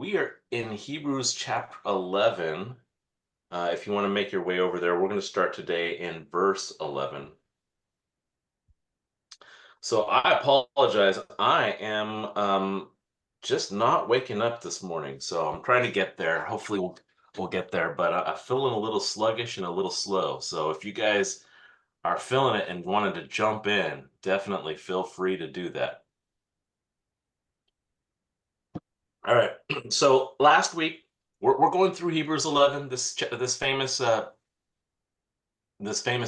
We are in Hebrews chapter 11. If you want to make your way over there, we're going to start today in verse 11. So I apologize. I am just not waking up this morning. So I'm trying to get there. Hopefully we'll get there. But I'm feeling a little sluggish and a little slow. So if you guys are feeling it and wanted to jump in, definitely feel free to do that. All right. So last week we're going through Hebrews 11, this famous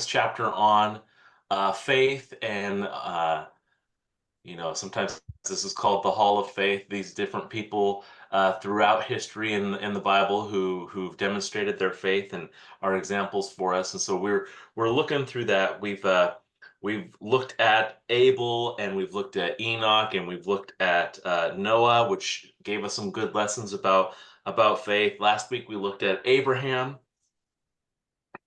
chapter on faith, and sometimes this is called the Hall of Faith. These different people throughout history in the Bible who've demonstrated their faith and are examples for us. And so we're looking through that. We've looked at Abel, and we've looked at Enoch, and we've looked at Noah, which gave us some good lessons about faith. Last week we looked at Abraham,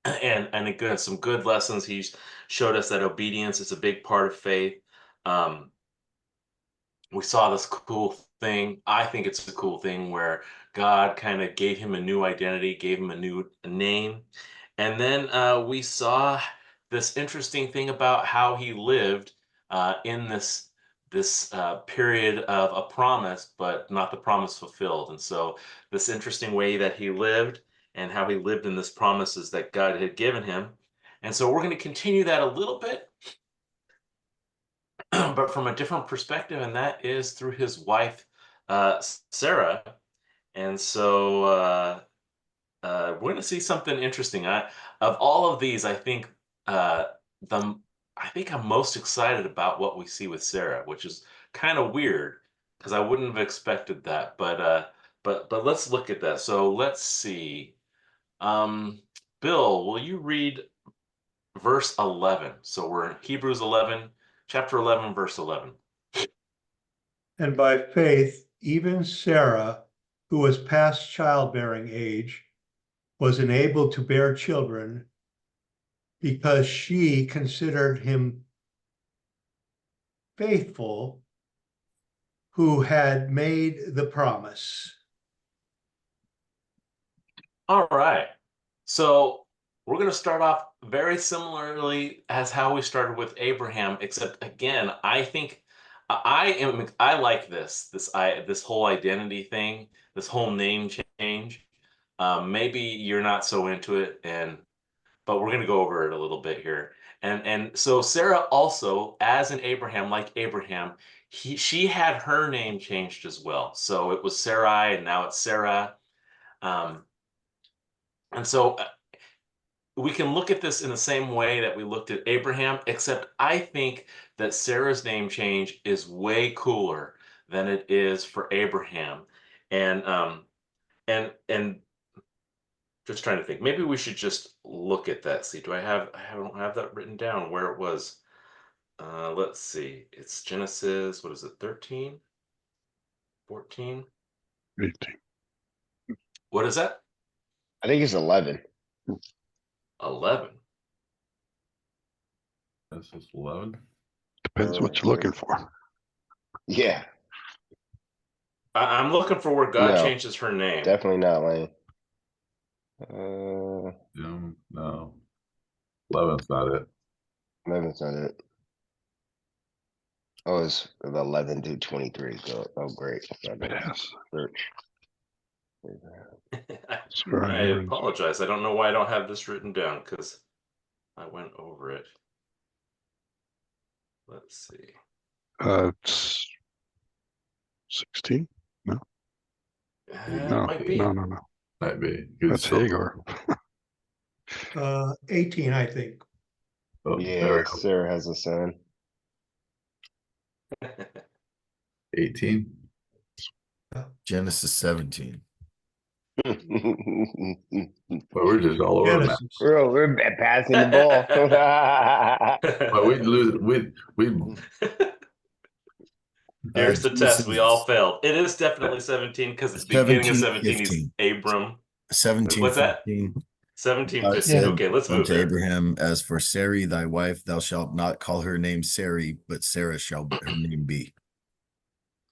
and again, some good lessons. He showed us that obedience is a big part of faith. Um, we saw this cool thing. I think it's a cool thing where God kind of gave him a new identity, gave him a new name. And then we saw this interesting thing about how he lived in this period of a promise, but not the promise fulfilled. And so this interesting way that he lived and how he lived in this promises that God had given him. And so we're going to continue that a little bit, but from a different perspective, and that is through his wife, Sarah. And so we're going to see something interesting. Of all of these, uh, the I think I'm most excited about what we see with Sarah, which is kind of weird because I wouldn't have expected that. But let's look at that. So let's see. Um, Bill, will you read verse 11? So we're in Hebrews 11, chapter 11, verse 11. And by faith, even Sarah, who was past childbearing age, was enabled to bear children because she considered him faithful who had made the promise. All right. So we're going to start off very similarly as how we started with Abraham, except again, I like this whole identity thing, this whole name change. Maybe you're not so into it, but we're going to go over it a little bit here. And so Sarah also, as in Abraham, like Abraham, she had her name changed as well. So it was Sarai, and now it's Sarah. Um, and so we can look at this in the same way that we looked at Abraham, except I think that Sarah's name change is way cooler than it is for Abraham. And just trying to think, maybe we should just look at that. See, I don't have that written down where it was. Let's see. It's Genesis, what is it, 13? 14? 18. What is that? I think it's 11. 11. This is 11. Depends what you're looking for. Yeah, I'm looking for where God No, changes her name. definitely not Lane. No. 11's not it. 11's not it. Oh, it's 11 to 23. Oh, great. Yes. Search. I apologize. I don't know why I don't have this written down because I went over it. Let's see. It's 16. No, Might be. no. Might be. That's Hagar. 18, I think. Oh, Yeah, Sarah has a son. 18. Genesis 17. But we're just all over that. Genesis. We're passing the ball. But we'd lose. We'd Here's the test. We all failed. It is definitely 17 because the beginning of 17 is 15. Abram. 17. What's that? 15. 17, God 15. said Okay, let's move unto there. Abraham, as for Sarai thy wife, thou shalt not call her name Sarai, but Sarah shall her name be.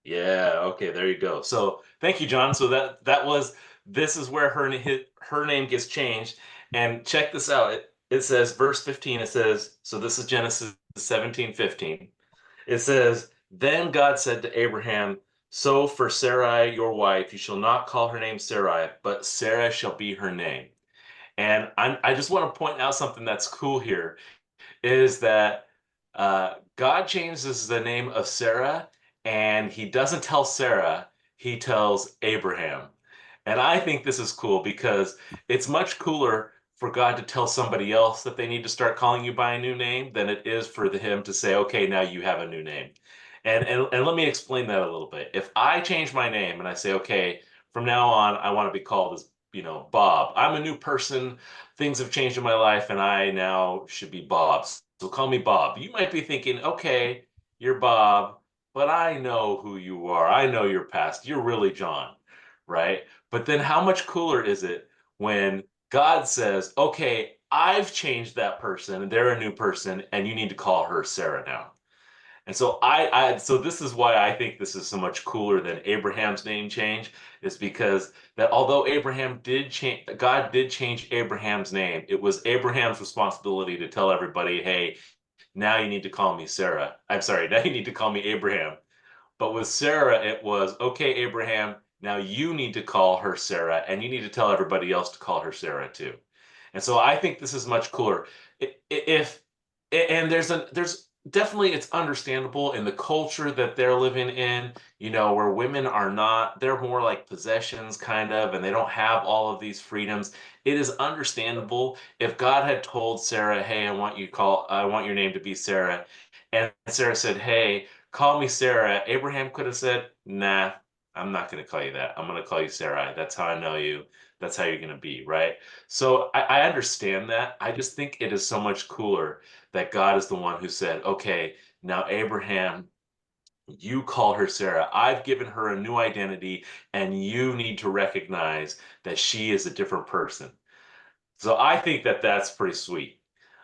Yeah, okay, there you go. So thank you, John. So this is where her name gets changed. And check this out. It says verse 15, it says, so this is Genesis 17:15. It says, then God said to Abraham, so for Sarai, your wife, you shall not call her name Sarai, but Sarah shall be her name. And I just want to point out something that's cool here is that God changes the name of Sarah, and he doesn't tell Sarah, he tells Abraham. And I think this is cool because it's much cooler for God to tell somebody else that they need to start calling you by a new name than it is for him to say, okay, now you have a new name. And let me explain that a little bit. If I change my name and I say, okay, from now on, I want to be called as, Bob. I'm a new person. Things have changed in my life, and I now should be Bob. So call me Bob. You might be thinking, okay, you're Bob, but I know who you are. I know your past. You're really John, right? But then how much cooler is it when God says, okay, I've changed that person and they're a new person and you need to call her Sarah now. And so so this is why I think this is so much cooler than Abraham's name change, is because that although Abraham did change, God did change Abraham's name, it was Abraham's responsibility to tell everybody, hey, now you need to call me Sarah. I'm sorry, now you need to call me Abraham. But with Sarah, it was, okay, Abraham, now you need to call her Sarah, and you need to tell everybody else to call her Sarah too. And so I think this is much cooler. If and there's definitely, it's understandable in the culture that they're living in, where women are not, they're more like possessions kind of, and they don't have all of these freedoms. It is understandable if God had told Sarah, hey, I want your name to be Sarah, and Sarah said, hey, call me Sarah. Abraham could have said, nah, I'm not going to call you that. I'm going to call you Sarai. That's how I know you. That's how you're going to be, right? So I understand that. I just think it is so much cooler that God is the one who said, okay, now Abraham, you call her Sarah. I've given her a new identity, and you need to recognize that she is a different person. So I think that that's pretty sweet.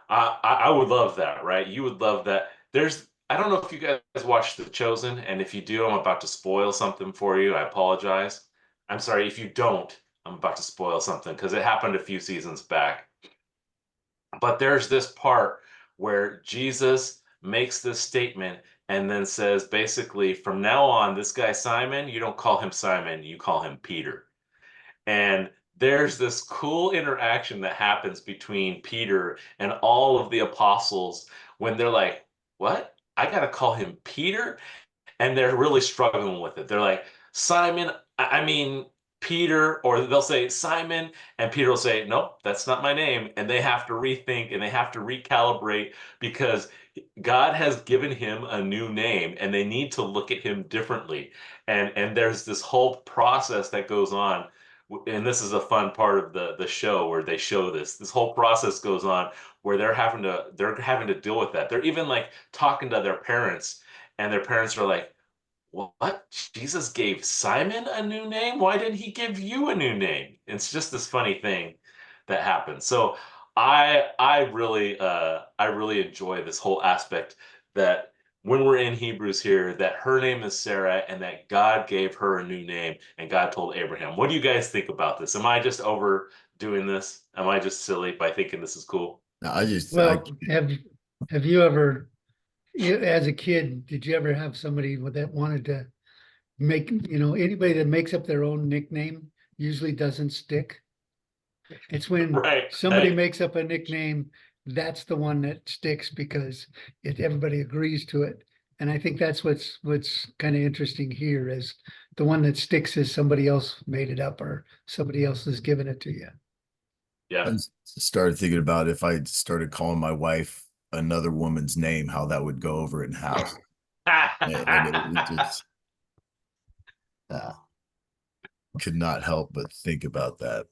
I would love that, right? You would love that. I don't know if you guys watched The Chosen, and if you do, I'm about to spoil something for you. I apologize. I'm sorry, if you don't, I'm about to spoil something because it happened a few seasons back. But there's this part where Jesus makes this statement and then says, basically, from now on, this guy Simon, you don't call him Simon, you call him Peter. And there's this cool interaction that happens between Peter and all of the apostles when they're like, what? I got to call him Peter? And they're really struggling with it. They're like, Simon, I mean, Peter, or they'll say Simon, and Peter will say, nope, that's not my name. And they have to rethink and they have to recalibrate because God has given him a new name and they need to look at him differently. And there's this whole process that goes on. And this is a fun part of the show where they show this whole process goes on where they're having to deal with that. They're even like talking to their parents, and their parents are like, what? Jesus gave Simon a new name? Why didn't he give you a new name? It's just this funny thing that happens. So I really enjoy this whole aspect that when we're in Hebrews here, that her name is Sarah and that God gave her a new name and God told Abraham. What do you guys think about this? Am I just overdoing this? Am I just silly by thinking this is cool? No, Well, have you ever, as a kid, did you ever have somebody that wanted to make, anybody that makes up their own nickname usually doesn't stick? It's when Right. somebody makes up a nickname, that's the one that sticks because everybody agrees to it. And I think that's what's kind of interesting here is the one that sticks is somebody else made it up or somebody else has given it to you. Yeah. I started thinking about if I started calling my wife another woman's name, how that would go over in house. And it just could not help but think about that.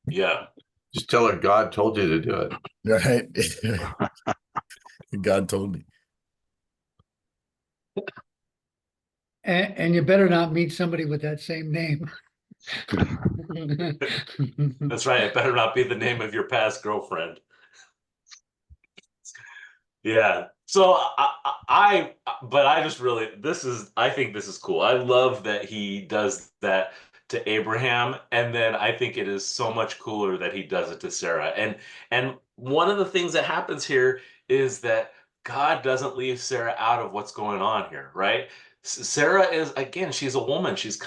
Yeah. Just tell her God told you to do it. Right. God told me. And you better not meet somebody with that same name. That's right. It better not be the name of your past girlfriend. Yeah. So but I just really, I think this is cool. I love that he does that to Abraham, and then I think it is so much cooler that he does it to Sarah. And one of the things that happens here is that God doesn't leave Sarah out of what's going on here, right? Sarah is, again, she's a woman. She's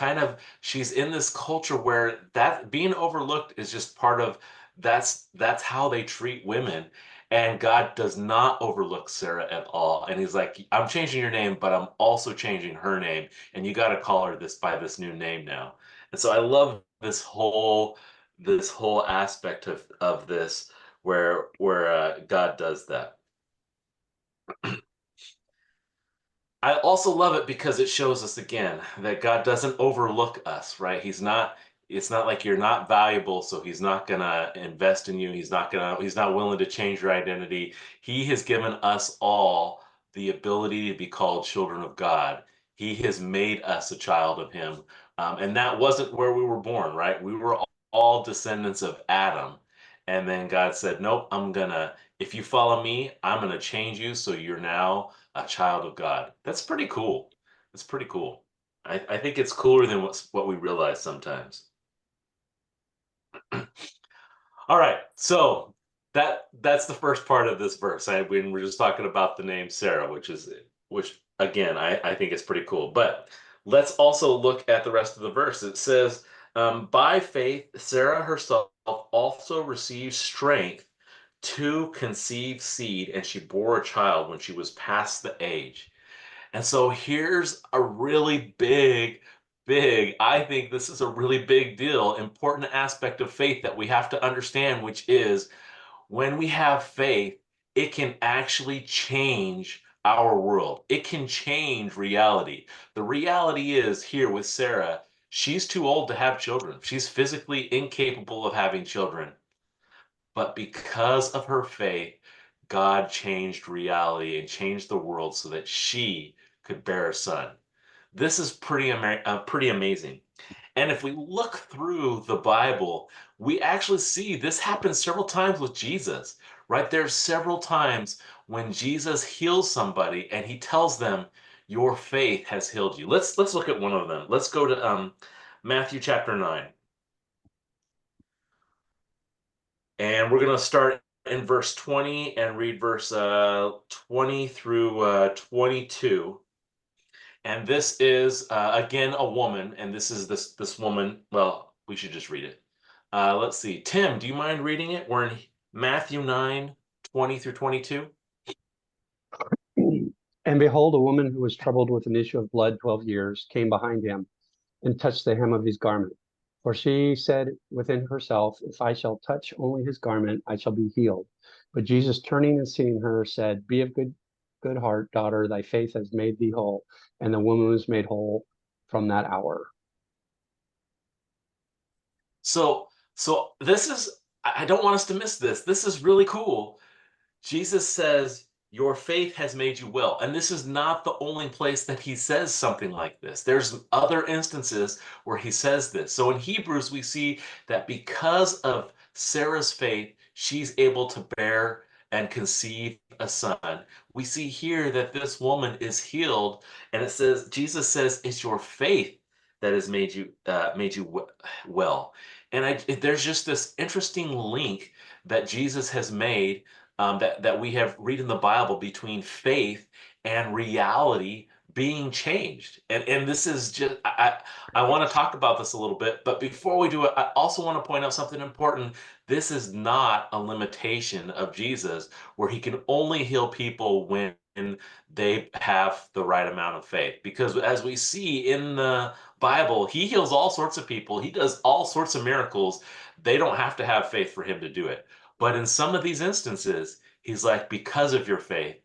in this culture where that being overlooked is just part of, that's how they treat women. And God does not overlook Sarah at all. And he's like, I'm changing your name, but I'm also changing her name. And you got to call her this by this new name now. And so I love this whole aspect of this where God does that. I also love it because it shows us again that God doesn't overlook us, right? It's not like you're not valuable, so he's not gonna invest in you. He's not willing to change your identity. He has given us all the ability to be called children of God. He has made us a child of him. And that wasn't where we were born, right? We were all descendants of Adam. And then God said, nope, if you follow me, I'm gonna change you so you're now a child of God. That's pretty cool. That's pretty cool. I think it's cooler than what we realize sometimes. All right, so that's the first part of this verse. When we're just talking about the name Sarah, which again I think is pretty cool. But let's also look at the rest of the verse. It says, by faith, Sarah herself also received strength to conceive seed, and she bore a child when she was past the age. And so here's a really I think this is a really big deal, important aspect of faith that we have to understand, which is when we have faith, it can actually change our world. It can change reality. The reality is here with Sarah, she's too old to have children. She's physically incapable of having children. But because of her faith, God changed reality and changed the world so that she could bear a son. This is pretty amazing. And if we look through the Bible, we actually see this happens several times with Jesus, right? There's several times when Jesus heals somebody and he tells them, "Your faith has healed you." Let's look at one of them. Let's go to Matthew chapter 9. And we're going to start in verse 20 and read verse 20 through 22. And this is, again, a woman. And this is this woman. Well, we should just read it. Let's see. Tim, do you mind reading it? We're in Matthew 9, 20 through 22. And behold, a woman who was troubled with an issue of blood 12 years came behind him and touched the hem of his garment. For she said within herself, if I shall touch only his garment, I shall be healed. But Jesus, turning and seeing her, said, be of good heart, daughter, thy faith has made thee whole. And the woman was made whole from that hour. So this is, I don't want us to miss this. This is really cool. Jesus says, your faith has made you well. And this is not the only place that he says something like this. There's other instances where he says this. So in Hebrews, we see that because of Sarah's faith, she's able to bear and conceive a son. We see here that this woman is healed, and it says, Jesus says, it's your faith that has made you well. And there's just this interesting link that Jesus has made, that we have read in the Bible between faith and reality being changed. And this is just, I want to talk about this a little bit, but before we do it, I also want to point out something important. This is not a limitation of Jesus where he can only heal people when they have the right amount of faith. Because as we see in the Bible, he heals all sorts of people. He does all sorts of miracles. They don't have to have faith for him to do it. But in some of these instances, he's like, because of your faith,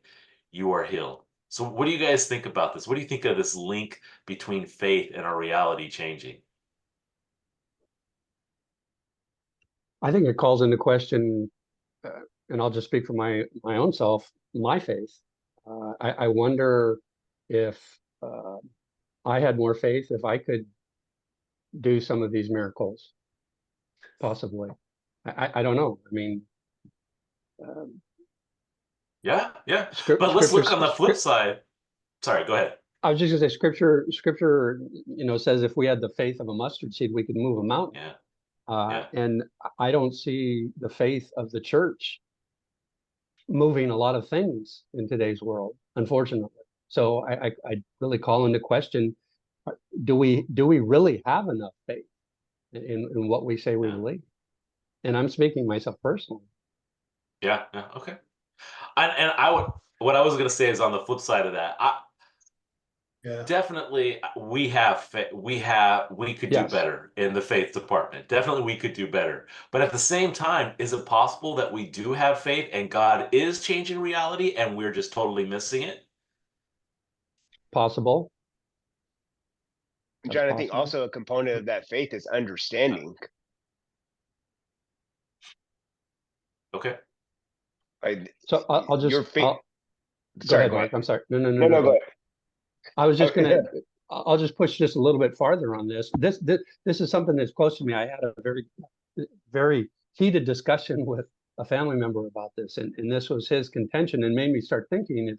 you are healed. So what do you guys think about this? What do you think of this link between faith and our reality changing? I think it calls into question, and I'll just speak for my own self, my faith. I wonder if I had more faith, if I could do some of these miracles, possibly. I don't know. I mean, Yeah, yeah. Scrip- But let's look scripture- on the flip scrip- side. Sorry, go ahead. I was just gonna say scripture, says if we had the faith of a mustard seed, we could move a mountain. Yeah. yeah. And I don't see the faith of the church moving a lot of things in today's world, unfortunately. So I really call into question, do we really have enough faith in what we say we Yeah. believe? And I'm speaking myself personally. Yeah, yeah, okay. And what I was gonna say is on the flip side of that, definitely we could do Yes. better in the faith department. Definitely we could do better. But at the same time, is it possible that we do have faith and God is changing reality and we're just totally missing it? Possible. John, I think possible. also a component of that faith is understanding. Okay. Like, So I'll your just, faith. go Sorry, ahead, go Mark. ahead. I'm sorry. No, No, go ahead. I was just Okay, gonna, I'll just push just a little bit farther on this. This is something that's close to me. I had a very heated discussion with a family member about this, and this was his contention, and made me start thinking,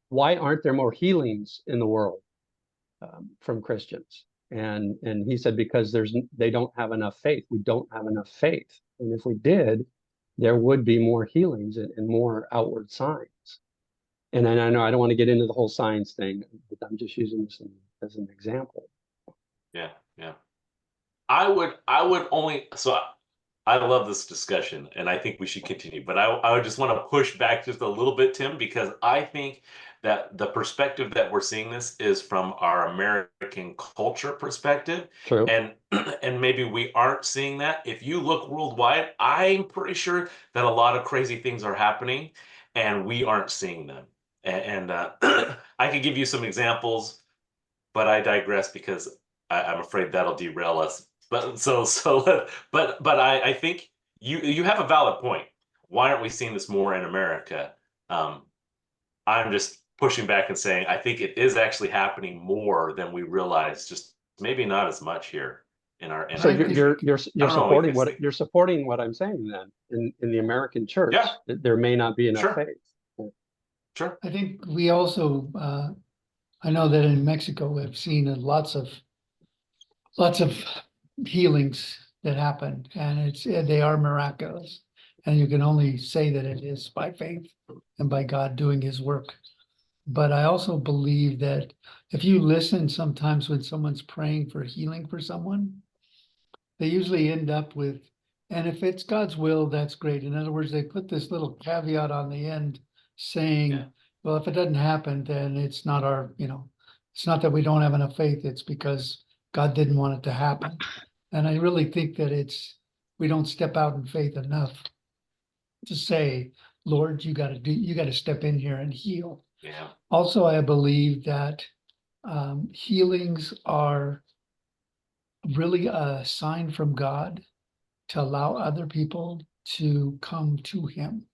why aren't there more healings in the world from Christians? And he said because they don't have enough faith. We don't have enough faith, and if we did, there would be more healings and more outward signs. And I know I don't want to get into the whole science thing, but I'm just using this as an example. Yeah, yeah. I would only I love this discussion and I think we should continue, but I would just want to push back just a little bit, Tim, because I think that the perspective that we're seeing this is from our American culture perspective. True. And and maybe we aren't seeing that. If you look worldwide, I'm pretty sure that a lot of crazy things are happening and we aren't seeing them. And I could give you some examples, but I digress because I'm afraid that'll derail us. But but I think you have a valid point. Why aren't we seeing this more in America? I'm just pushing back and saying I think it is actually happening more than we realize. Just maybe not as much here in our. So I think- you're know supporting what you think. you're supporting what I'm saying then in the American church. Yeah. That there may not be enough Sure. faith. Sure. I think we also, I know that in Mexico, we've seen lots of healings that happen, and they are miraculous. And you can only say that it is by faith and by God doing his work. But I also believe that if you listen sometimes when someone's praying for healing for someone, they usually end up with, and if it's God's will, that's great. In other words, they put this little caveat on the end saying, Yeah. well, if it doesn't happen, then it's not it's not that we don't have enough faith, it's because God didn't want it to happen. And I really think that we don't step out in faith enough to say, Lord, you gotta step in here and heal. Yeah. Also, I believe that healings are really a sign from God to allow other people to come to him.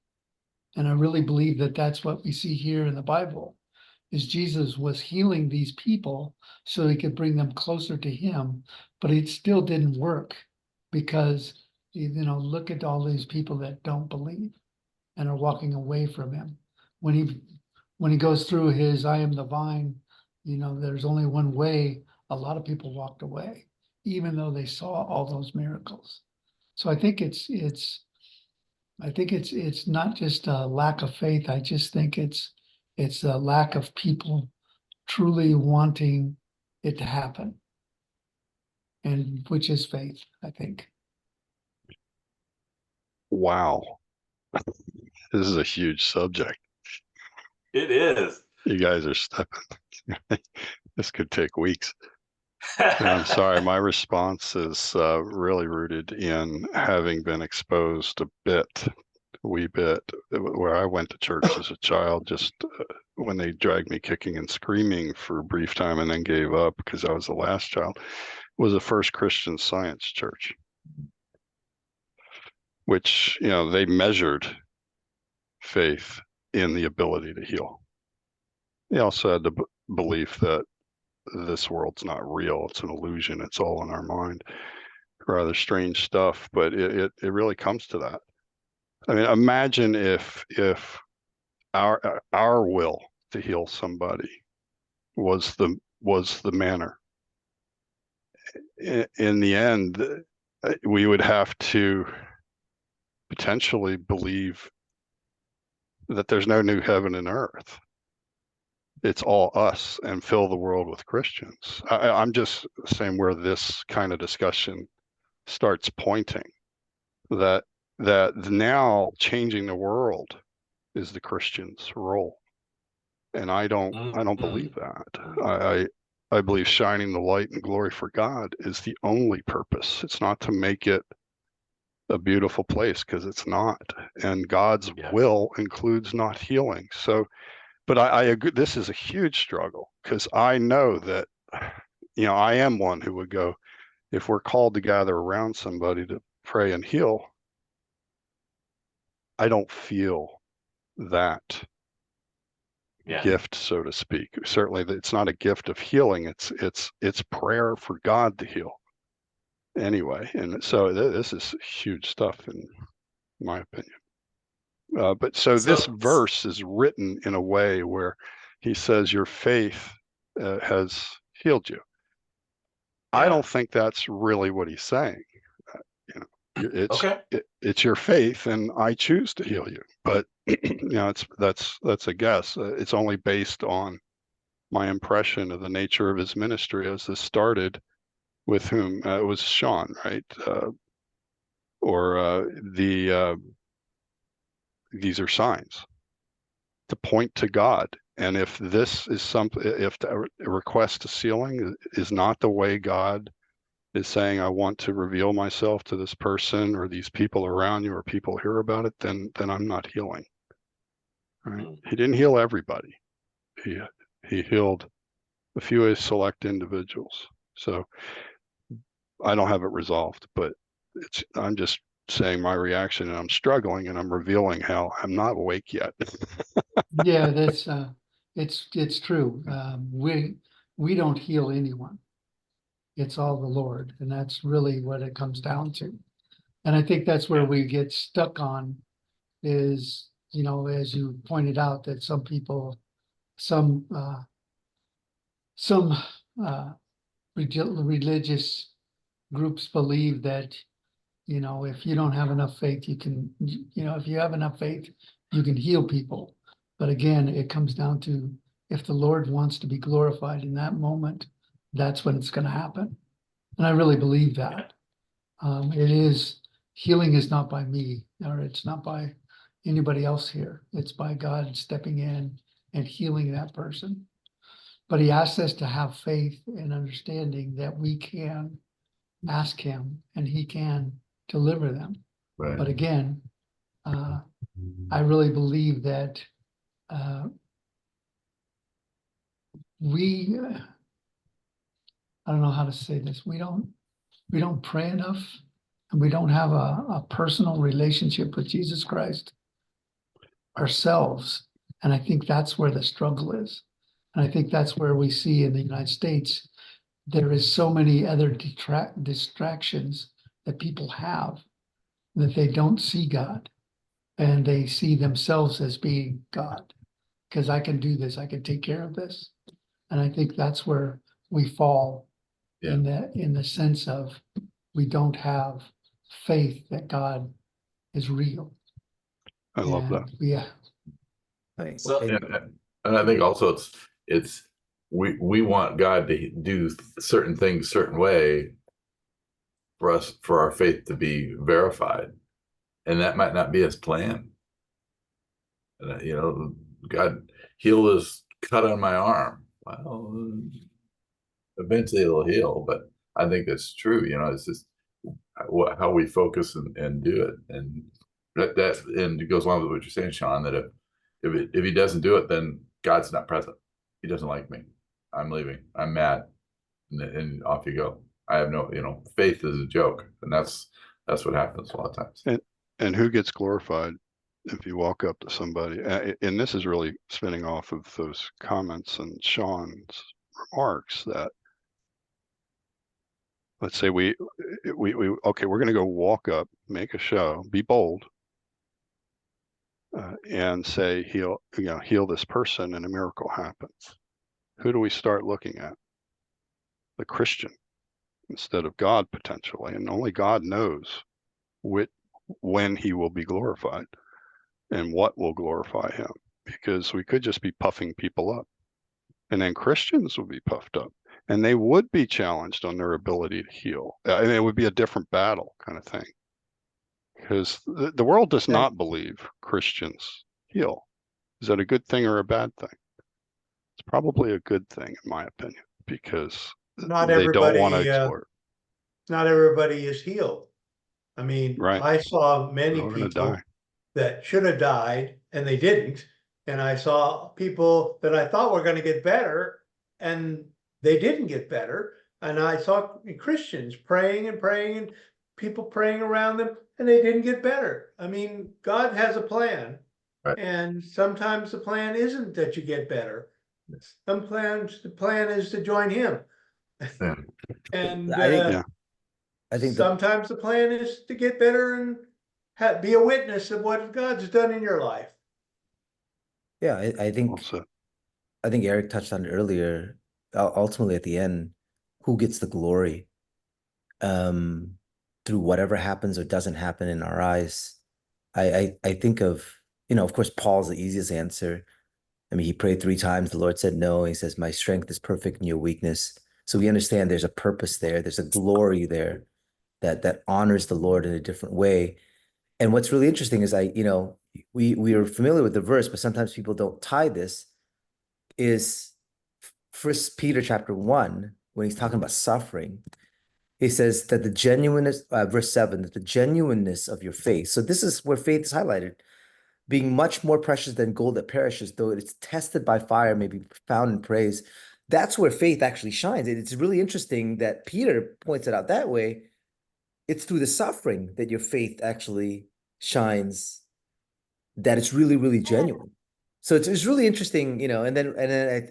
And I really believe that that's what we see here in the Bible, is Jesus was healing these people so he could bring them closer to him, but it still didn't work because, look at all these people that don't believe and are walking away from him. When he goes through his, I am the vine, there's only one way, a lot of people walked away, even though they saw all those miracles. So I think it's not just a lack of faith. I just think it's a lack of people truly wanting it to happen. And which is faith, I think. Wow. This is a huge subject. It is. You guys are stepping. This could take weeks. And I'm sorry, my response is really rooted in having been exposed a wee bit, where I went to church as a child, just when they dragged me kicking and screaming for a brief time and then gave up because I was the last child, was a First Christian Science church, which, they measured faith in the ability to heal. They also had the belief that this world's not real, it's an illusion, it's all in our mind. Rather strange stuff, but it really comes to that. I mean, imagine if our will to heal somebody was the manner. In the end, we would have to potentially believe that there's no new heaven and earth. It's all us, and fill the world with Christians. I'm just saying where this kind of discussion starts pointing, that now changing the world is the Christian's role. And I don't believe that. I believe shining the light and glory for God is the only purpose. It's not to make it a beautiful place, because it's not. And God's will includes not healing. So, but I agree, this is a huge struggle, because I know that, I am one who would go, if we're called to gather around somebody to pray and heal, I don't feel that gift, so to speak. Certainly it's not a gift of healing. It's prayer for God to heal anyway. And so this is huge stuff in my opinion. But this verse is written in a way where he says your faith has healed you. I don't think that's really what he's saying. It's your faith, and I choose to heal you. But that's a guess. It's only based on my impression of the nature of his ministry, as this started with whom it was Sean, right? These are signs to point to God. And if this is if the request to sealing is not the way God is saying, I want to reveal myself to this person or these people around you, or people hear about it, then I'm not healing. Right? He didn't heal everybody. He healed a few select individuals. So I don't have it resolved, but I'm just saying my reaction, and I'm struggling, and I'm revealing how I'm not awake yet. Yeah, that's it's true. We don't heal anyone. It's all the Lord, and that's really what it comes down to. And I think that's where we get stuck on is, as you pointed out, that some people, some religious groups believe that, if you don't have enough faith, you can, if you have enough faith, you can heal people. But again, it comes down to, if the Lord wants to be glorified in that moment, that's when it's going to happen. And I really believe that. Healing is not by me, or it's not by anybody else here. It's by God stepping in and healing that person. But he asks us to have faith and understanding that we can ask him and he can deliver them. Right. But again, I really believe that I don't know how to say this. We don't pray enough, and we don't have a personal relationship with Jesus Christ ourselves. And I think that's where the struggle is. And I think that's where we see in the United States, there is so many other distractions that people have, that they don't see God, and they see themselves as being God. Because I can do this, I can take care of this. And I think that's where we fall in the sense of, we don't have faith that God is real. I love that. Yeah. Thanks. Well, and I think also it's we want God to do certain things certain way for our faith to be verified, and that might not be his plan. And God, heal this cut on my arm. Well, eventually it'll heal, but I think that's true. It's just how we focus and do it, and that and it goes along with what you're saying, Sean. That if he doesn't do it, then God's not present. He doesn't like me. I'm leaving. I'm mad, and off you go. I have no, faith is a joke, and that's what happens a lot of times. And who gets glorified if you walk up to somebody? And this is really spinning off of those comments and Sean's remarks, that let's say we okay, we're going to go walk up, make a show, be bold, and say, heal this person, and a miracle happens. Who do we start looking at? The Christian instead of God, potentially, and only God knows when he will be glorified and what will glorify him, because we could just be puffing people up, and then Christians would be puffed up, and they would be challenged on their ability to heal. I mean, it would be a different battle kind of thing, because the world does not believe Christians heal. Is that a good thing or a bad thing? It's probably a good thing, in my opinion, because Not they don't want to everybody, explore it. not everybody is healed. I mean, Right. I saw many We're all gonna people die. that should have died and they didn't. And I saw people that I thought were going to get better and they didn't get better. And I saw Christians praying and praying and people praying around them and they didn't get better. I mean, God has a plan. Right. And sometimes the plan isn't that you get better. Sometimes the plan is to join him. Yeah. And Yeah. I think sometimes the plan is to get better and be a witness of what God's done in your life. I think Also, Eric touched on it earlier. Ultimately, at the end, who gets the glory through whatever happens or doesn't happen in our eyes? I think of, of course, Paul's the easiest answer. I mean, he prayed 3 times. The Lord said no. He says, my strength is perfect in your weakness. So we understand there's a purpose there. There's a glory there that honors the Lord in a different way. And what's really interesting is we are familiar with the verse, but sometimes people don't tie this, is First Peter chapter 1, when he's talking about suffering. He says that the genuineness, verse 7, that the genuineness of your faith. So this is where faith is highlighted. Being much more precious than gold that perishes, though it's tested by fire, may be found in praise. That's where faith actually shines. It's really interesting that Peter points it out that way. It's through the suffering that your faith actually shines, that it's really, really genuine. So it's really interesting, and then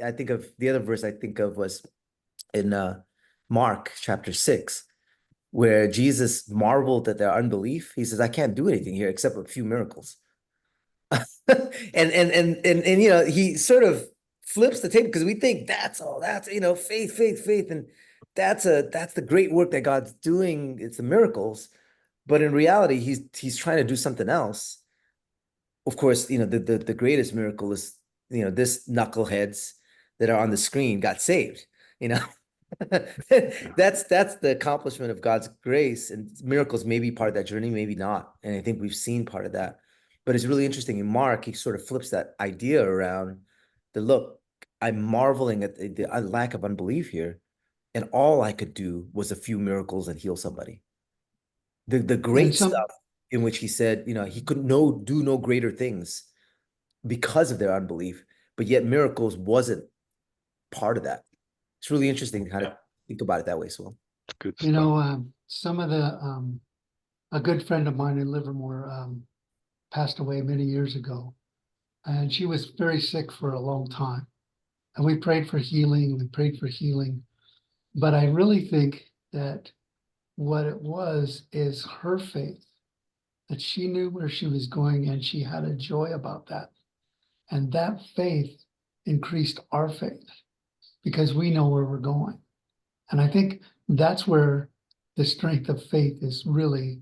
I think of the other verse I think of was in Mark chapter 6, where Jesus marveled at their unbelief. He says, I can't do anything here except a few miracles. and he sort of flips the table, because we think that's faith, and that's the great work that God's doing. It's the miracles, but in reality, he's trying to do something else. Of course, the greatest miracle is this knuckleheads that are on the screen got saved. That's the accomplishment of God's grace, and miracles may be part of that journey, maybe not. And I think we've seen part of that. But it's really interesting. In Mark, he sort of flips that idea around. Look, I'm marveling at the lack of unbelief here, and all I could do was a few miracles and heal somebody. The great stuff in which he said, he could do no greater things because of their unbelief, but yet miracles wasn't part of that. It's really interesting to kind of think about it that way. So good stuff. Some of a good friend of mine in Livermore passed away many years ago, and she was very sick for a long time. And we prayed for healing. But I really think that what it was is her faith, that she knew where she was going and she had a joy about that. And that faith increased our faith because we know where we're going. And I think that's where the strength of faith is really,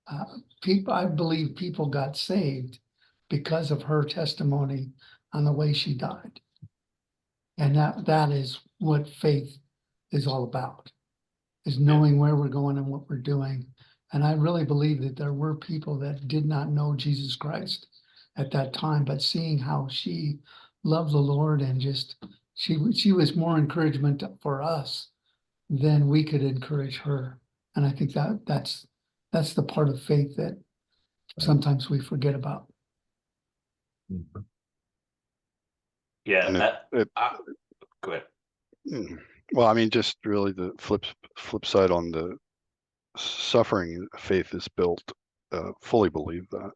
I believe people got saved because of her testimony on the way she died. And that is what faith is all about, is knowing where we're going and what we're doing. And I really believe that there were people that did not know Jesus Christ at that time, but seeing how she loved the Lord and just, she was more encouragement for us than we could encourage her. And I think that's the part of faith that sometimes we forget about. Yeah, And go ahead. Well, I mean, just really the flip side on the suffering, faith is built. Fully believe that,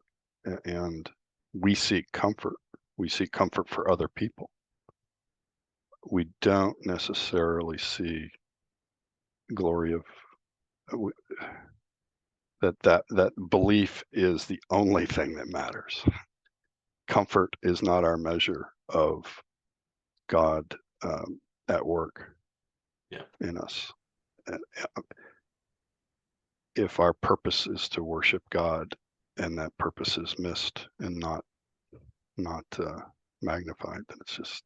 and we seek comfort. We seek comfort for other people. We don't necessarily see glory of that belief is the only thing that matters. comfort is not our measure of God at work in us. If our purpose is to worship God and that purpose is missed and not magnified, then it's just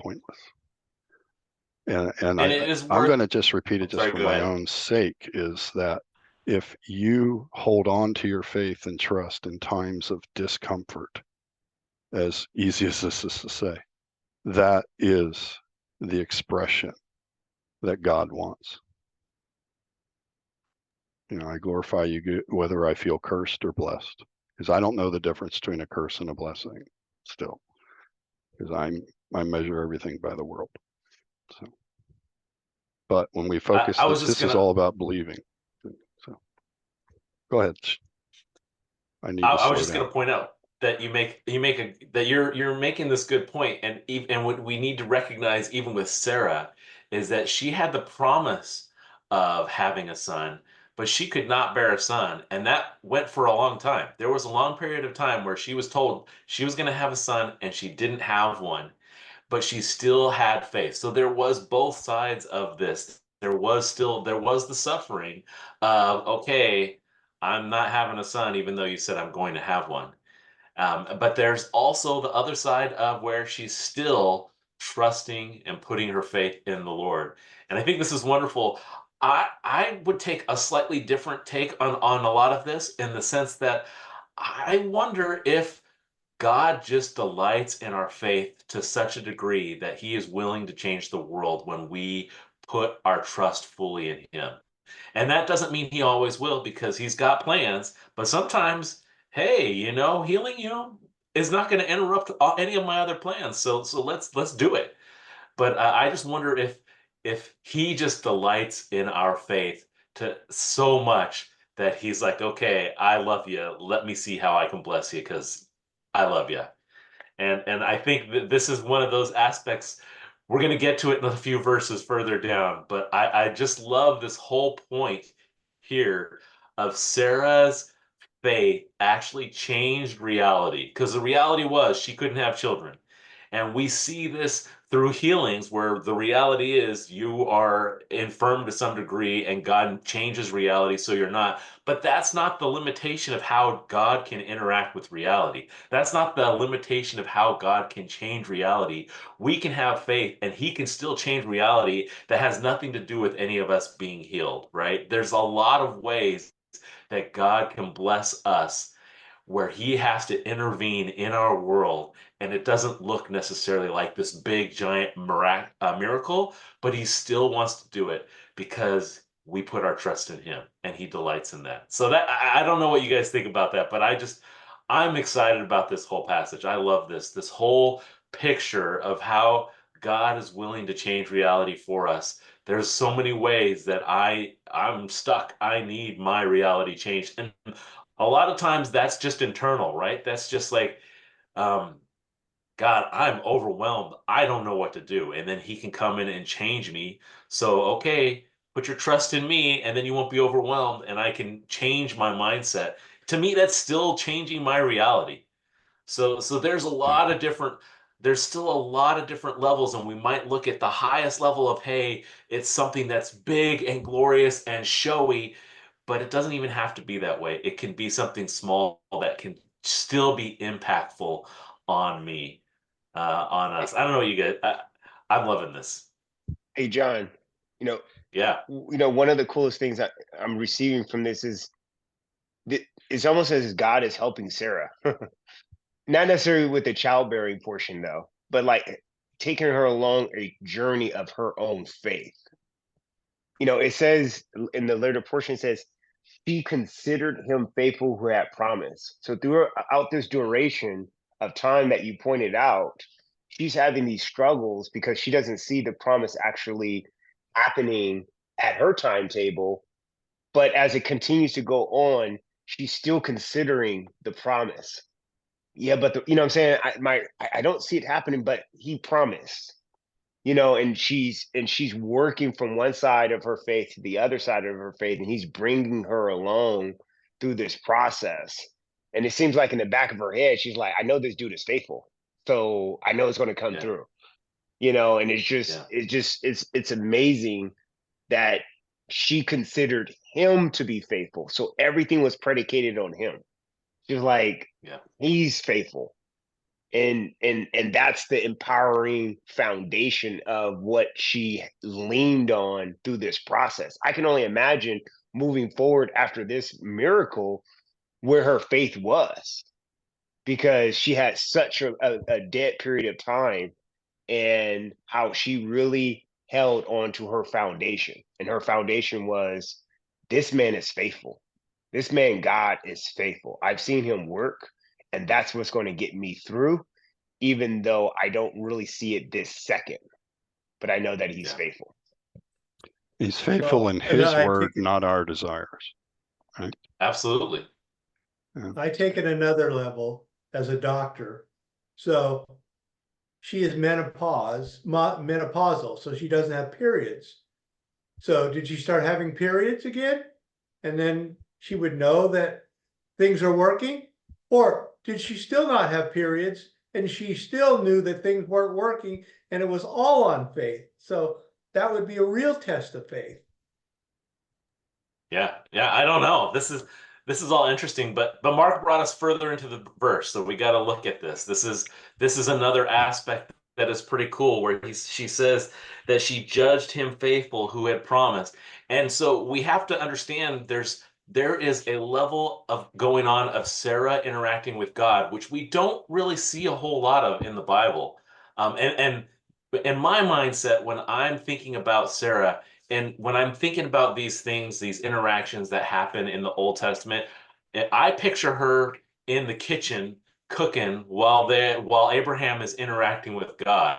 pointless. And And it is I'm worth. going to just repeat it just Sorry, for go my ahead. own sake, is that if you hold on to your faith and trust in times of discomfort, as easy as this is to say, that is the expression that God wants. You know, I glorify you whether I feel cursed or blessed, because I don't know the difference between a curse and a blessing still, because I measure everything by the world. So, but when we focus, I was just this is gonna. all about believing. So, go ahead. I need to I was slow just down. gonna point out that you're making this good point, and what we need to recognize even with Sarah is that she had the promise of having a son, but she could not bear a son, and that went for a long time. There was a long period of time where she was told she was going to have a son and she didn't have one, but she still had faith. So there was both sides of this. There was the suffering of, okay, I'm not having a son, even though you said I'm going to have one. But there's also the other side of where she's still trusting and putting her faith in the Lord. And I think this is wonderful. I would take a slightly different take on a lot of this, in the sense that I wonder if God just delights in our faith to such a degree that he is willing to change the world when we put our trust fully in him. And that doesn't mean he always will, because he's got plans, but sometimes, hey, healing you is not going to interrupt any of my other plans. So let's do it. But I just wonder if he just delights in our faith to so much that he's like, okay, I love you. Let me see how I can bless you, because I love you. And I think that this is one of those aspects. We're going to get to it in a few verses further down, but I just love this whole point here of Sarah's faith actually changed reality, because the reality was she couldn't have children. And we see this through healings, where the reality is you are infirm to some degree and God changes reality so you're not. But that's not the limitation of how God can interact with reality. That's not the limitation of how God can change reality. We can have faith and he can still change reality that has nothing to do with any of us being healed, right? There's a lot of ways that God can bless us where he has to intervene in our world, and it doesn't look necessarily like this big giant miracle, but he still wants to do it because we put our trust in him and he delights in that. So that, I don't know what you guys think about that, but I'm excited about this whole passage. I love this whole picture of how God is willing to change reality for us. There's so many ways that I'm stuck. I need my reality changed. And a lot of times that's just internal, right? That's just like, um, God, I'm overwhelmed. I don't know what to do. And then he can come in and change me. So, okay, put your trust in me, and then you won't be overwhelmed, and I can change my mindset. To me, that's still changing my reality. So there's still a lot of different levels, and we might look at the highest level of, hey, it's something that's big and glorious and showy, but it doesn't even have to be that way. It can be something small that can still be impactful on me, on us. I don't know what you get. I'm loving this. Hey, John, you know, Yeah. one of the coolest things that I'm receiving from this is that it's almost as God is helping Sarah. Not necessarily with the childbearing portion though, but like taking her along a journey of her own faith. It says in the later portion, it says, she considered him faithful who had promised. So throughout this duration of time that you pointed out, she's having these struggles because she doesn't see the promise actually happening at her timetable. But as it continues to go on, she's still considering the promise. Yeah, but you know what I'm saying? I don't see it happening, but he promised. And she's working from one side of her faith to the other side of her faith, and he's bringing her along through this process. And it seems like in the back of her head, she's like, I know this dude is faithful. So I know it's going to come Yeah. through, you know, and Yeah. it's amazing that she considered him to be faithful. So everything was predicated on him. She was like, Yeah. he's faithful. And that's the empowering foundation of what she leaned on through this process. I can only imagine moving forward after this miracle where her faith was, because she had such a dead period of time, and how she really held on to her foundation. And her foundation was, this man is faithful. This man, God, is faithful. I've seen him work, and that's what's going to get me through, even though I don't really see it this second. But I know that he's Yeah. faithful. He's faithful Well, in and his I word, take it- not our desires. Absolutely. I take it another level as a doctor. So she is menopausal, so she doesn't have periods. So did she start having periods again? And then she would know that things are working? Or did she still not have periods and she still knew that things weren't working and it was all on faith? So that would be a real test of faith. Yeah. Yeah. I don't know. This is all interesting, but Mark brought us further into the verse, so we got to look at this. This is another aspect that is pretty cool, where she says that she judged him faithful who had promised. And so we have to understand there is a level of going on of Sarah interacting with God, which we don't really see a whole lot of in the Bible. And in my mindset, when I'm thinking about Sarah, and when I'm thinking about these things, these interactions that happen in the Old Testament, I picture her in the kitchen cooking while Abraham is interacting with God.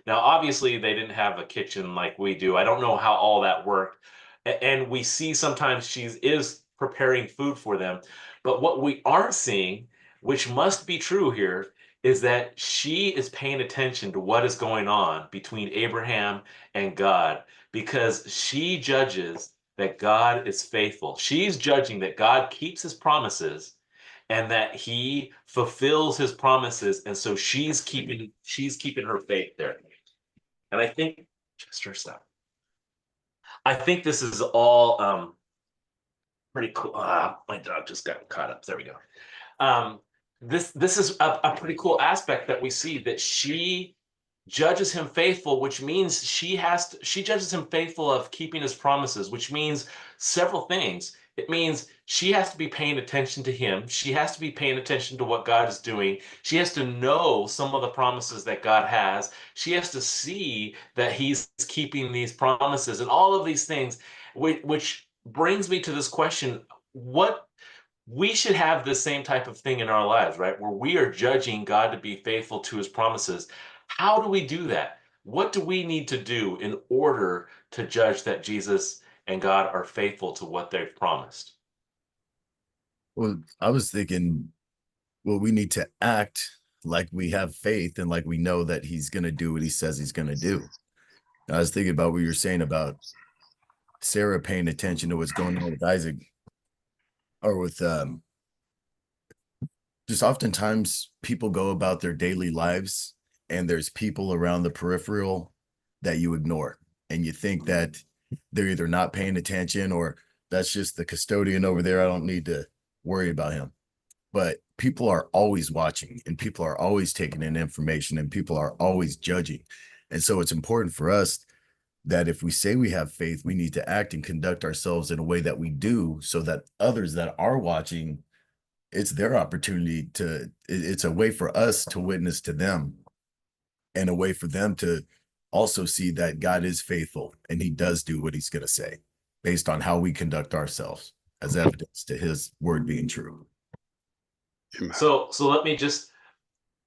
Now, obviously, they didn't have a kitchen like we do. I don't know how all that worked. And we see sometimes she is preparing food for them. But what we aren't seeing, which must be true here, is that she is paying attention to what is going on between Abraham and God, because she judges that God is faithful. She's judging that God keeps his promises and that he fulfills his promises. And so she's keeping her faith there. And I think just her stuff. I think this is all pretty cool. My dog just got caught up. There we go. This is a pretty cool aspect that we see, that she judges him faithful, which means she judges him faithful of keeping his promises, which means several things. It means she has to be paying attention to him. She has to be paying attention to what God is doing. She has to know some of the promises that God has. She has to see that he's keeping these promises and all of these things, which brings me to this question. What we should have the same type of thing in our lives, right? Where we are judging God to be faithful to his promises. How do we do that? What do we need to do in order to judge that Jesus and God are faithful to what they've promised? Well, I was thinking, well, we need to act like we have faith and like we know that he's going to do what he says he's going to do. I was thinking about what you were saying about Sarah paying attention to what's going on with Isaac, or with just oftentimes people go about their daily lives and there's people around the peripheral that you ignore, and you think that they're either not paying attention or that's just the custodian over there, I don't need to worry about him. But people are always watching, and people are always taking in information, and people are always judging. And so it's important for us that if we say we have faith, we need to act and conduct ourselves in a way that we do, so that others that are watching, it's their opportunity it's a way for us to witness to them, and a way for them to also see that God is faithful and he does do what he's going to say based on how we conduct ourselves as evidence to his word being true. Amen. So let me just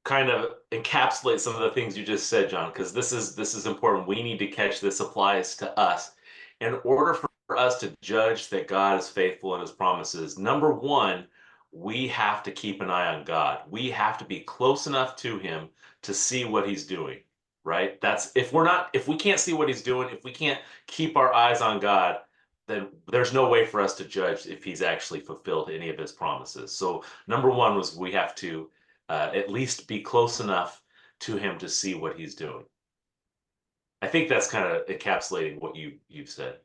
kind of encapsulate some of the things you just said, John, because this is important. We need to catch this applies to us. In order for us to judge that God is faithful in his promises, number one, we have to keep an eye on God. We have to be close enough to him to see what he's doing, right? If we can't see what he's doing, if we can't keep our eyes on God, then there's no way for us to judge if he's actually fulfilled any of his promises. So number one was we have to at least be close enough to him to see what he's doing. I think that's kind of encapsulating what you've said.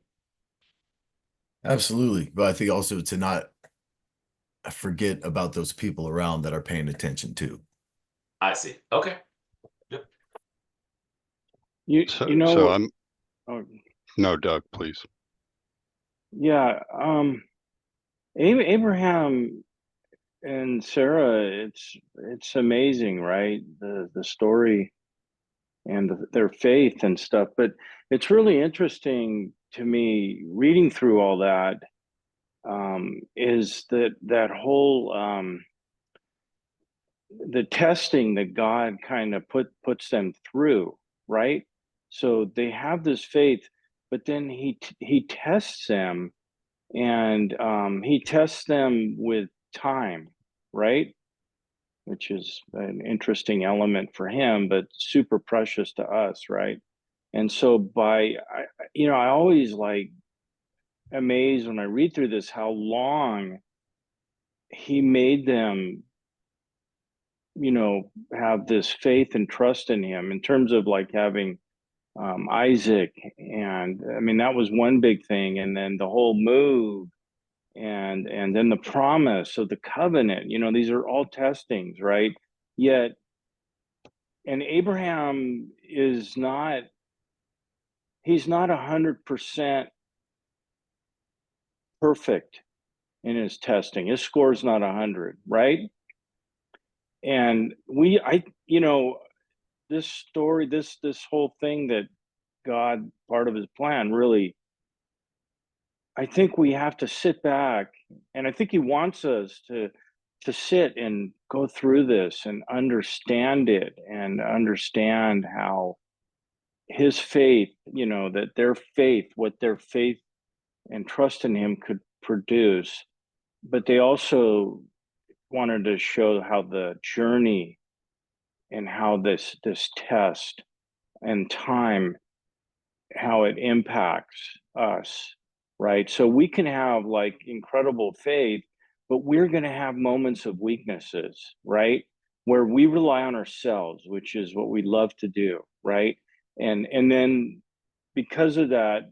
Absolutely. But I think also to not forget about those people around that are paying attention too. I see. Okay. So, You know, so I'm, oh, no, Doug, please. yeah, Abraham and Sarah, it's amazing, right? The story and their faith and stuff. But it's really interesting to me reading through all that, is that whole the testing that God kind of puts them through, right? So they have this faith, but then he tests them, and he tests them with time, right? Which is an interesting element for him, but super precious to us, right? And so I always like amazed when I read through this how long he made them, have this faith and trust in him in terms of like having Isaac. And I mean, that was one big thing. And then the whole move and then the promise of the covenant, these are all testings, right? Yet, and Abraham he's not 100% perfect in his testing. His score is not 100, right? And this story, this whole thing that God, part of his plan, really, I think we have to sit back, and I think he wants us to sit and go through this and understand it, and understand how his faith, that their faith, what their faith and trust in him could produce. But they also wanted to show how the journey and how this test and time, how it impacts us, right? So we can have like incredible faith, but we're going to have moments of weaknesses, right? Where we rely on ourselves, which is what we love to do, right? And then because of that,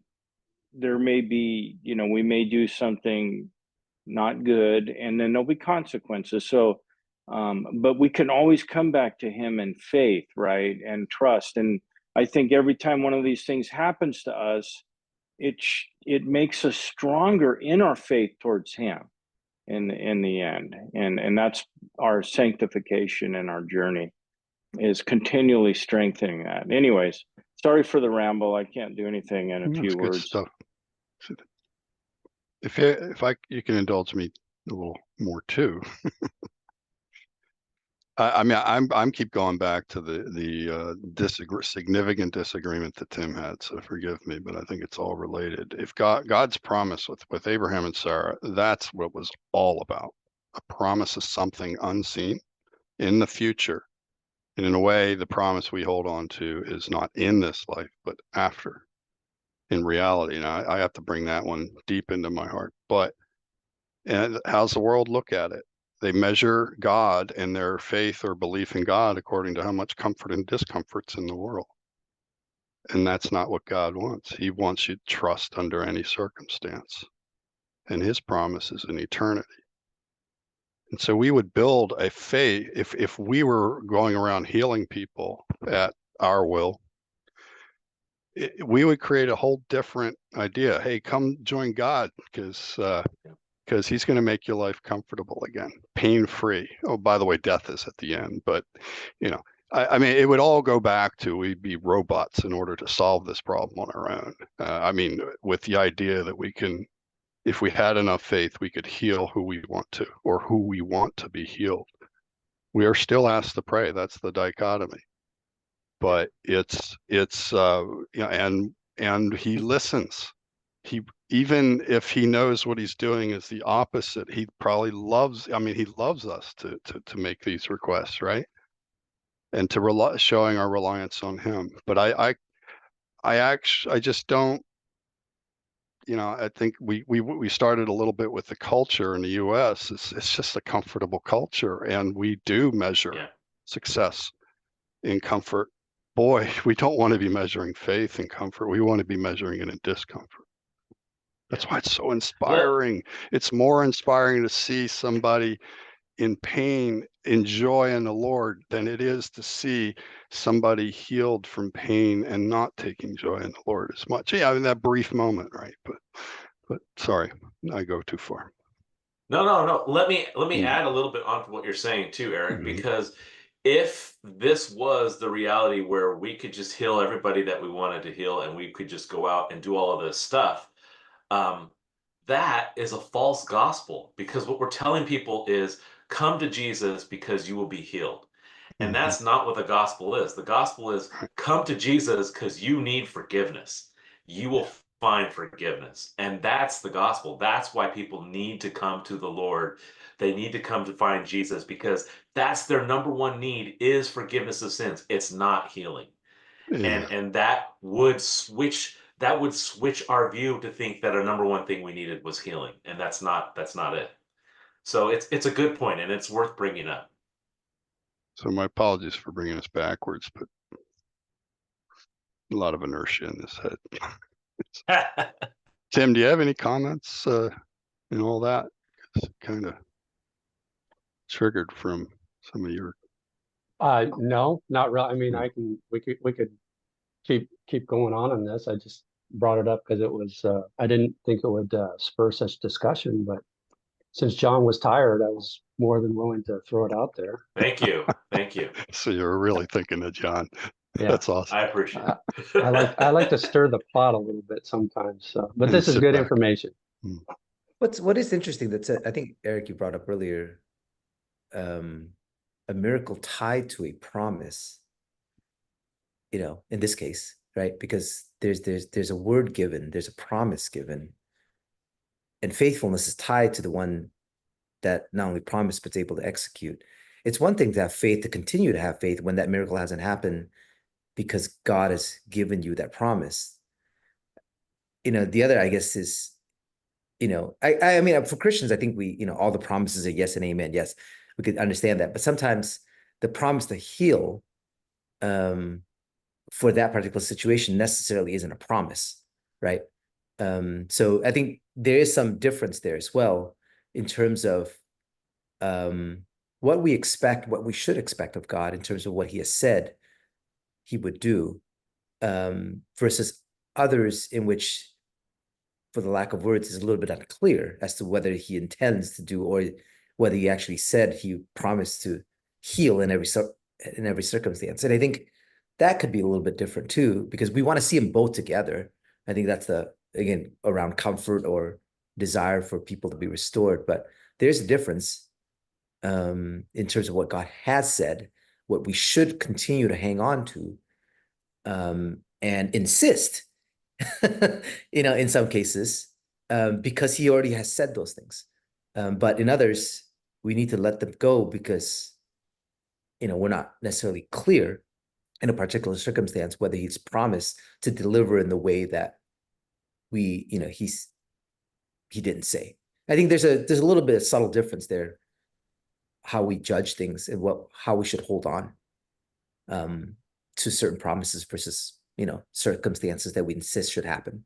there may be, we may do something not good, and then there'll be consequences. So but we can always come back to him in faith, right? And trust. And I think every time one of these things happens to us, it makes us stronger in our faith towards him in the end. And that's our sanctification and our journey, is continually strengthening that. Anyways, sorry for the ramble. I can't do anything in a That's few good words. stuff. If you can indulge me a little more too. I mean, I'm keep going back to the significant disagreement that Tim had. So forgive me, but I think it's all related. If God's promise with Abraham and Sarah, that's what was all about. A promise is something unseen in the future, and in a way, the promise we hold on to is not in this life, but after. In reality, I have to bring that one deep into my heart. But and how's the world look at it? They measure God and their faith or belief in God according to how much comfort and discomfort's in the world. And that's not what God wants. He wants you to trust under any circumstance. And his promise is in eternity. And so we would build a faith, if we were going around healing people at our will, we would create a whole different idea. Hey, come join God, because he's going to make your life comfortable again, pain-free. Oh, by the way, death is at the end. But, I mean, it would all go back to we'd be robots in order to solve this problem on our own. I mean, with the idea that we can, if we had enough faith, we could heal who we want to, or who we want to be healed. We are still asked to pray. That's the dichotomy. But it's and he listens. Even if he knows what he's doing is the opposite, he probably loves. I mean, he loves us to make these requests, right? And to showing our reliance on him. But I just don't. you know, I think we started a little bit with the culture in the US. It's just a comfortable culture, and we do measure Yeah. success in comfort. Boy, we don't want to be measuring faith in comfort. We want to be measuring it in discomfort. That's why it's so inspiring. It's more inspiring to see somebody in pain enjoy in the Lord than it is to see somebody healed from pain and not taking joy in the Lord as much. Yeah, in that brief moment, right? But sorry, I go too far. No. Let me Mm. add a little bit onto what you're saying too, Eric, Mhm. because if this was the reality where we could just heal everybody that we wanted to heal and we could just go out and do all of this stuff, that is a false gospel, because what we're telling people is come to Jesus because you will be healed. And Mhm. that's not what the gospel is. The gospel is come to Jesus because you need forgiveness. You will find forgiveness. And that's the gospel. That's why people need to come to the Lord. They need to come to find Jesus, because that's their number one need, is forgiveness of sins. It's not healing. Yeah. And that would switch our view to think that our number one thing we needed was healing. And that's not it. So it's a good point, and it's worth bringing up. So my apologies for bringing us backwards, but a lot of inertia in this head. Tim, do you have any comments in all that? It's kind of triggered from some of your. No, not really. I mean, Mm. we could keep going on this. I just brought it up because it was, I didn't think it would spur such discussion, but since John was tired, I was more than willing to throw it out there. Thank you. So you're really thinking of John. Yeah. That's awesome. I appreciate it. I like to stir the pot a little bit sometimes. So, but And this is sit good back. information. What is interesting that I think, Eric, you brought up earlier, a miracle tied to a promise, you know, in this case, right? Because there's a word given, there's a promise given, and faithfulness is tied to the one that not only promised but is able to execute. It's one thing to have faith, to continue to have faith when that miracle hasn't happened, because God has given you that promise. You know, the other, I guess, is, you know, I mean, for Christians, I think we, you know, all the promises are yes and amen. Yes, we could understand that. But sometimes the promise to heal for that particular situation necessarily isn't a promise, right? So I think there is some difference there as well in terms of what we expect, what we should expect of God in terms of what he has said he would do, versus others in which, for the lack of words, is a little bit unclear as to whether he intends to do, or whether he actually said he promised to heal in every circumstance. And I think that could be a little bit different too, because we want to see them both together. I think that's again, around comfort or desire for people to be restored. But there's a difference in terms of what God has said, what we should continue to hang on to, and insist, you know, in some cases, because he already has said those things. But in others, we need to let them go because, you know, we're not necessarily clear in a particular circumstance whether he's promised to deliver in the way that we, you know, he didn't say. I think there's a little bit of subtle difference there, how we judge things and how we should hold on to certain promises versus, you know, circumstances that we insist should happen.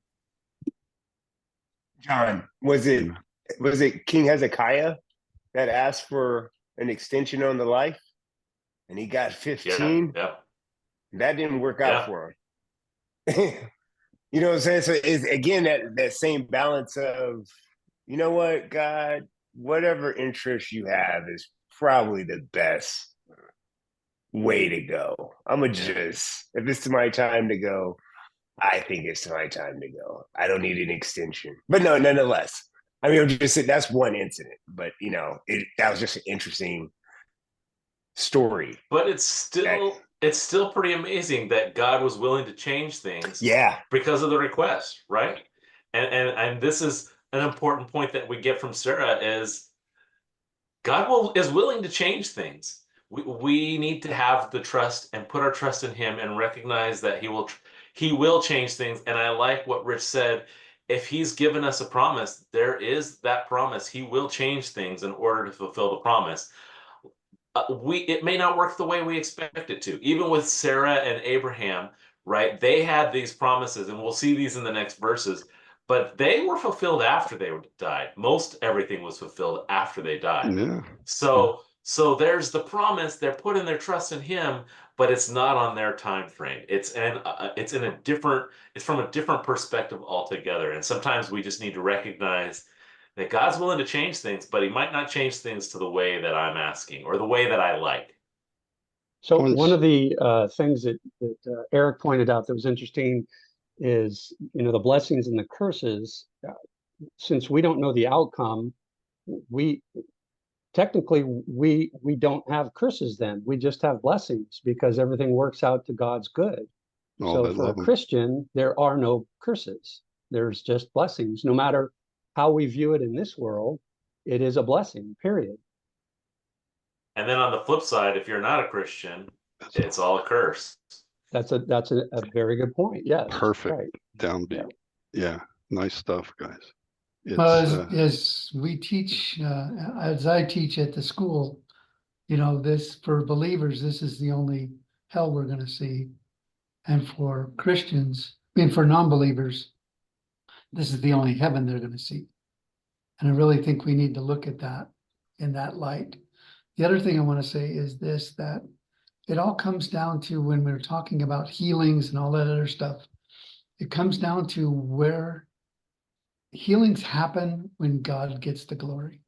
John, was it King Hezekiah that asked for an extension on the life, and he got 15? Yeah. That didn't work out for him. You know what I'm saying? So it's again that same balance of, you know what, God, whatever interest you have is probably the best way to go. I'm gonna just, if it's my time to go, I think it's my time to go. I don't need an extension. But no, nonetheless, I mean, I'm just saying that's one incident. But you know, that was just an interesting story. But it's still pretty amazing that God was willing to change things, because of the request, right? And this is an important point that we get from Sarah, is God is willing to change things. We need to have the trust and put our trust in him and recognize that he will change things. And I like what Rich said, if he's given us a promise, there is that promise. He will change things in order to fulfill the promise. It may not work the way we expect it to. Even with Sarah and Abraham, right? They had these promises, and we'll see these in the next verses, but they were fulfilled after they died. Most everything was fulfilled after they died. Yeah. So there's the promise. They're putting their trust in him, but it's not on their time frame. It's from a different perspective altogether. And sometimes we just need to recognize that God's willing to change things, but he might not change things to the way that I'm asking or the way that I like. So Once- one of the things that Eric pointed out that was interesting is, the blessings and the curses. Since we don't know the outcome, we don't have curses then. We just have blessings because everything works out to God's good. Oh, So I for a love 'em. Christian, there are no curses. There's just blessings. No matter how we view it in this world, it is a blessing, period. And then on the flip side, if you're not a Christian, it's all a curse. That's a very good point. Yes. Perfect. Right. Downbeat. Yeah. Nice stuff, guys. It's, Well, as we teach, as I teach at the school, this for believers, this is the only hell we're going to see. And for Christians, for non-believers, this is the only heaven they're going to see. And I really think we need to look at that in that light. The other thing I want to say is this, that it all comes down to when we're talking about healings and all that other stuff, it comes down to where healings happen when God gets the glory.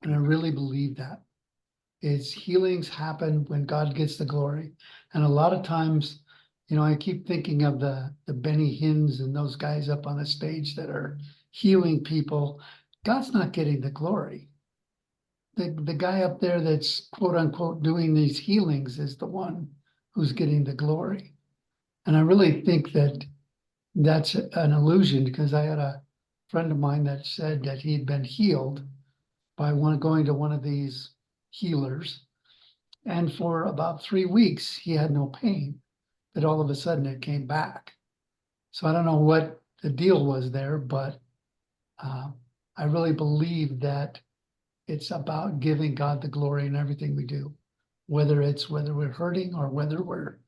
And I really believe that is healings happen when God gets the glory. And a lot of times, I keep thinking of the Benny Hinn's and those guys up on the stage that are healing people. God's not getting the glory. The guy up there that's quote unquote doing these healings is the one who's getting the glory. And I really think that that's an illusion, because I had a friend of mine that said that he'd been healed by going to one of these healers. And for about 3 weeks, he had no pain, but all of a sudden it came back. So I don't know what the deal was there, but I really believe that it's about giving God the glory in everything we do, whether we're hurting or whether we're,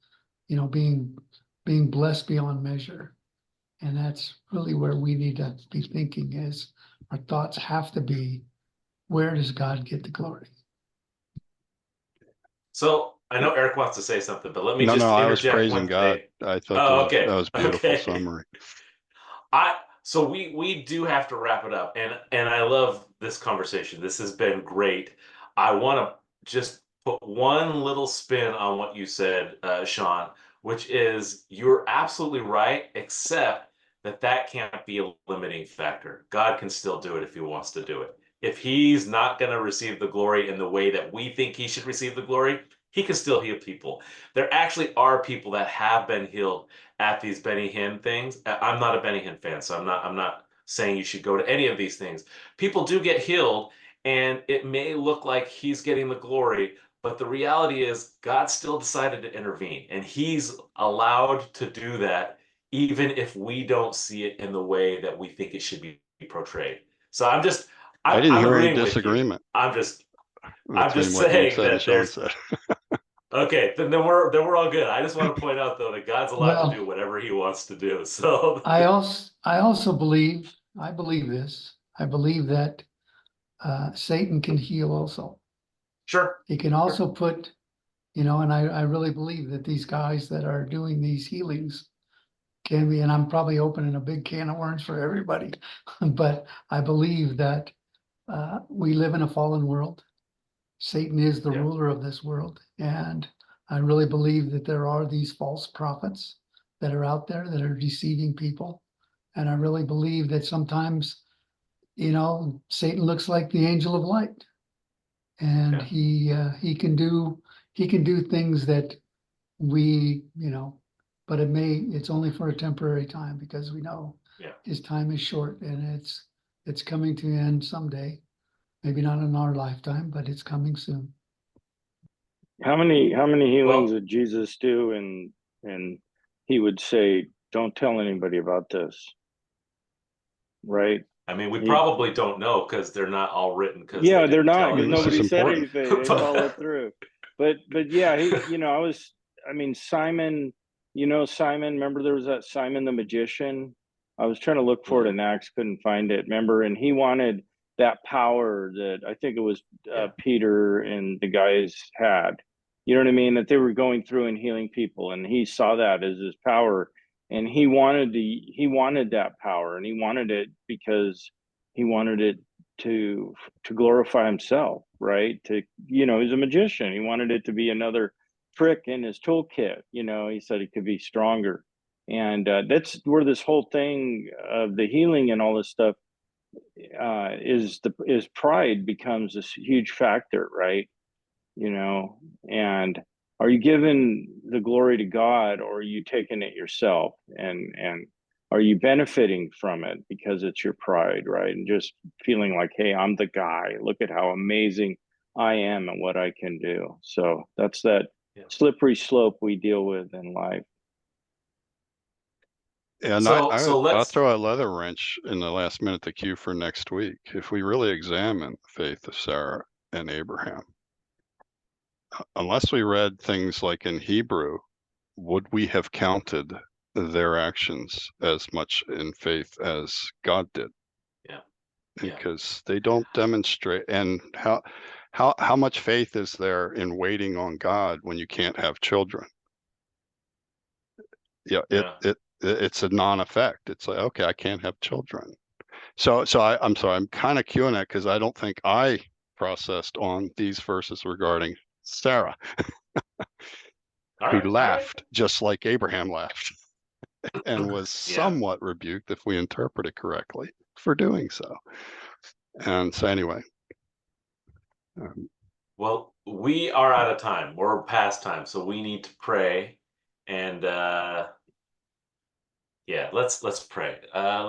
being blessed beyond measure. And that's really where we need to be thinking, is our thoughts have to be, where does God get the glory? So I know Eric wants to say something, but let me no, just I was interject praising one God. thing. I thought Oh, okay. that was a beautiful Okay. summary. So we do have to wrap it up, and I love this conversation. This has been great. I want to just put one little spin on what you said, Sean, which is you're absolutely right, except that can't be a limiting factor. God can still do it if he wants to do it. If he's not going to receive the glory in the way that we think he should receive the glory, he can still heal people. There actually are people that have been healed at these Benny Hinn things. I'm not a Benny Hinn fan, so I'm not saying you should go to any of these things. People do get healed, and it may look like he's getting the glory, but the reality is God still decided to intervene, and he's allowed to do that even if we don't see it in the way that we think it should be portrayed. So I didn't hear any agreeing with you. disagreement. I'm just between what you saying said and that Sean there's said. okay, then we're all good. I just want to point out though that God's allowed to do whatever he wants to do. So I also believe, I believe this. I believe that Satan can heal also. sure. He can also put, and I really believe that these guys that are doing these healings can be, and I'm probably opening a big can of worms for everybody, but I believe that we live in a fallen world. Satan is the Yeah. ruler of this world. And I really believe that there are these false prophets that are out there that are deceiving people. And I really believe that sometimes, Satan looks like the angel of light. And Yeah. he can do things that we, but it's only for a temporary time, because we know his time is short, and it's coming to an end someday. Maybe not in our lifetime, but it's coming soon. How many healings Well- did Jesus do, and he would say, "Don't tell anybody about this"? right? I mean, we You- probably don't know because they're not all written. Because Yeah, they're not, because This is nobody said important. anything. They followed through. But yeah, I mean, Simon, Simon, remember there was that Simon the magician? I was trying to look for it in Acts, couldn't find it. Remember, and he wanted that power that I think it was Yeah. Peter and the guys had. You know what I mean? That they were going through and healing people, and he saw that as his power, and he wanted that power, and he wanted it because he wanted it to glorify himself, right? He's a magician. He wanted it to be another trick in his toolkit. He said it could be stronger, and that's where this whole thing of the healing and all this stuff is pride becomes this huge factor, right? And are you giving the glory to God, or are you taking it yourself? And are you benefiting from it because it's your pride, right? And just feeling like, hey, I'm the guy. Look at how amazing I am and what I can do. So that's that slippery slope we deal with in life. And So I'll let's. throw a leather wrench in the last minute to queue for next week. If we really examine the faith of Sarah and Abraham, unless we read things like in Hebrew, would we have counted their actions as much in faith as God did? Yeah. Because they don't demonstrate. And how much faith is there in waiting on God when you can't have children? Yeah, it's a non-effect. It's like, okay, I can't have children. So I'm sorry, I'm kind of queuing it because I don't think I processed on these verses regarding Sarah, who laughed just like Abraham laughed and was somewhat rebuked, if we interpret it correctly, for doing so. And so anyway. Well, we are out of time. We're past time, so we need to pray. And let's pray.